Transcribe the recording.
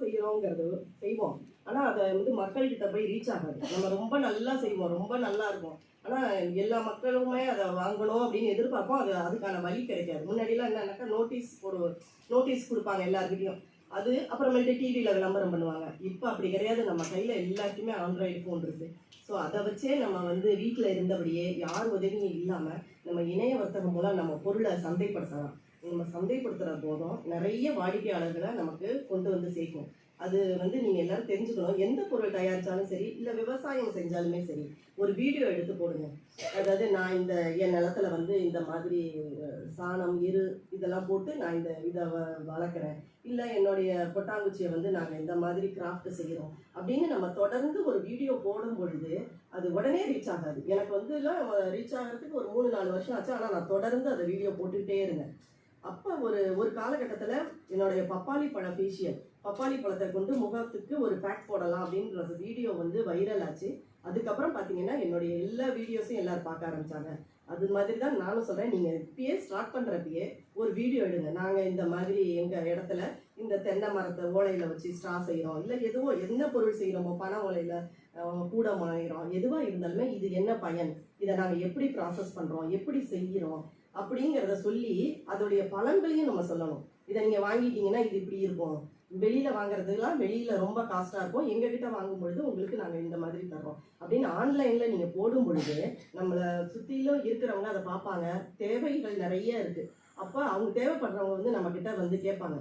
செய்யறோங்கிறது செய்வோம். ஆனா அதை வந்து மக்கள்கிட்ட போய் ரீச் ஆகாது. நம்ம ரொம்ப நல்லா செய்வோம், ரொம்ப நல்லா இருக்கும். ஆனா எல்லா மக்களுமே அதை வாங்கணும் அப்படின்னு எதிர்பார்ப்போம். அதுக்கான வழி கிடைக்காது. முன்னாடிலாம் என்னன்னாக்கா நோட்டீஸ் கொடுப்பாங்க எல்லாருக்கிட்டையும். அது அப்புறமேட்டு டிவியில் விளம்பரம் பண்ணுவாங்க. இப்போ அப்படி கிடையாது. நம்ம கையில் எல்லாத்தையுமே ஆண்ட்ராய்டு ஃபோன் இருக்கு. ஸோ அதை வச்சே நம்ம வந்து வீட்டில் இருந்தபடியே யார் உதவியும் இல்லாமல் நம்ம இணைய வர்த்தகம் மூலம் நம்ம பொருளை சந்தைப்படுத்தலாம். நம்ம சந்தைப்படுத்துகிற போதும் நிறைய வாடிக்கையாளர்களை நமக்கு கொண்டு வந்து சேர்க்கும். அது வந்து நீங்கள் எல்லாரும் தெரிஞ்சுக்கணும். எந்த பொருள் தயாரித்தாலும் சரி, இல்லை விவசாயம் செஞ்சாலுமே சரி, ஒரு வீடியோ எடுத்து போடுங்க. அதாவது நான் என் நிலத்துல வந்து இந்த மாதிரி சாணம் இதெல்லாம் போட்டு நான் இதை வளர்க்குறேன், இல்லை என்னுடைய கொட்டாங்குச்சியை வந்து நாங்கள் இந்த மாதிரி கிராஃப்ட் செய்கிறோம் அப்படின்னு நம்ம தொடர்ந்து ஒரு வீடியோ போடும் பொழுது அது உடனே ரீச் ஆகாது. எனக்கு வந்து ரீச் ஆகிறதுக்கு ஒரு 3-4 வருஷம் ஆச்சு. ஆனால் நான் தொடர்ந்து அதை வீடியோ போட்டுக்கிட்டே இருந்தேன். அப்போ ஒரு காலகட்டத்தில் என்னுடைய பப்பாளி பழத்தை கொண்டு முகத்துக்கு ஒரு பேக் போடலாம் அப்படின்ற வீடியோ வந்து வைரல் ஆச்சு. அதுக்கப்புறம் பார்த்தீங்கன்னா என்னுடைய எல்லா வீடியோஸையும் எல்லாரும் பார்க்க ஆரம்பித்தாங்க. அது மாதிரி தான் நானும் சொல்கிறேன், நீங்கள் இப்பயே ஸ்டார்ட் பண்ணுறப்பயே ஒரு வீடியோ எடுங்க. நாங்கள் இந்த மாதிரி எங்கள் இடத்துல இந்த தென்னை மரத்தை ஓலையில் வச்சு ஸ்ட்ரா செய்கிறோம், இல்லை என்ன பொருள் செய்கிறோமோ, பனை ஓலையில் கூடம் ஆகிறோம், எதுவாக இருந்தாலுமே இது என்ன பயன், இதை நாங்கள் எப்படி ப்ராசஸ் பண்ணுறோம், எப்படி செய்கிறோம் அப்படிங்கிறத சொல்லி அதோடைய பலன்களையும் நம்ம சொல்லணும். இதை நீங்கள் வாங்கிட்டீங்கன்னா இது இப்படி இருக்கும், வெளியில் வாங்குறதுலாம் வெளியில் ரொம்ப காஸ்ட்டாக இருக்கும், எங்ககிட்ட வாங்கும் பொழுது உங்களுக்கு நாங்கள் இந்த மாதிரி தர்றோம் அப்படின்னு ஆன்லைனில் நீங்கள் போடும் பொழுது நம்மளை சுற்றிலும் இருக்கிறவங்க அதை பார்ப்பாங்க. தேவைகள் நிறைய இருக்குது. அப்போ அவங்க தேவைப்படுறவங்க வந்து நம்மக்கிட்ட வந்து கேட்பாங்க.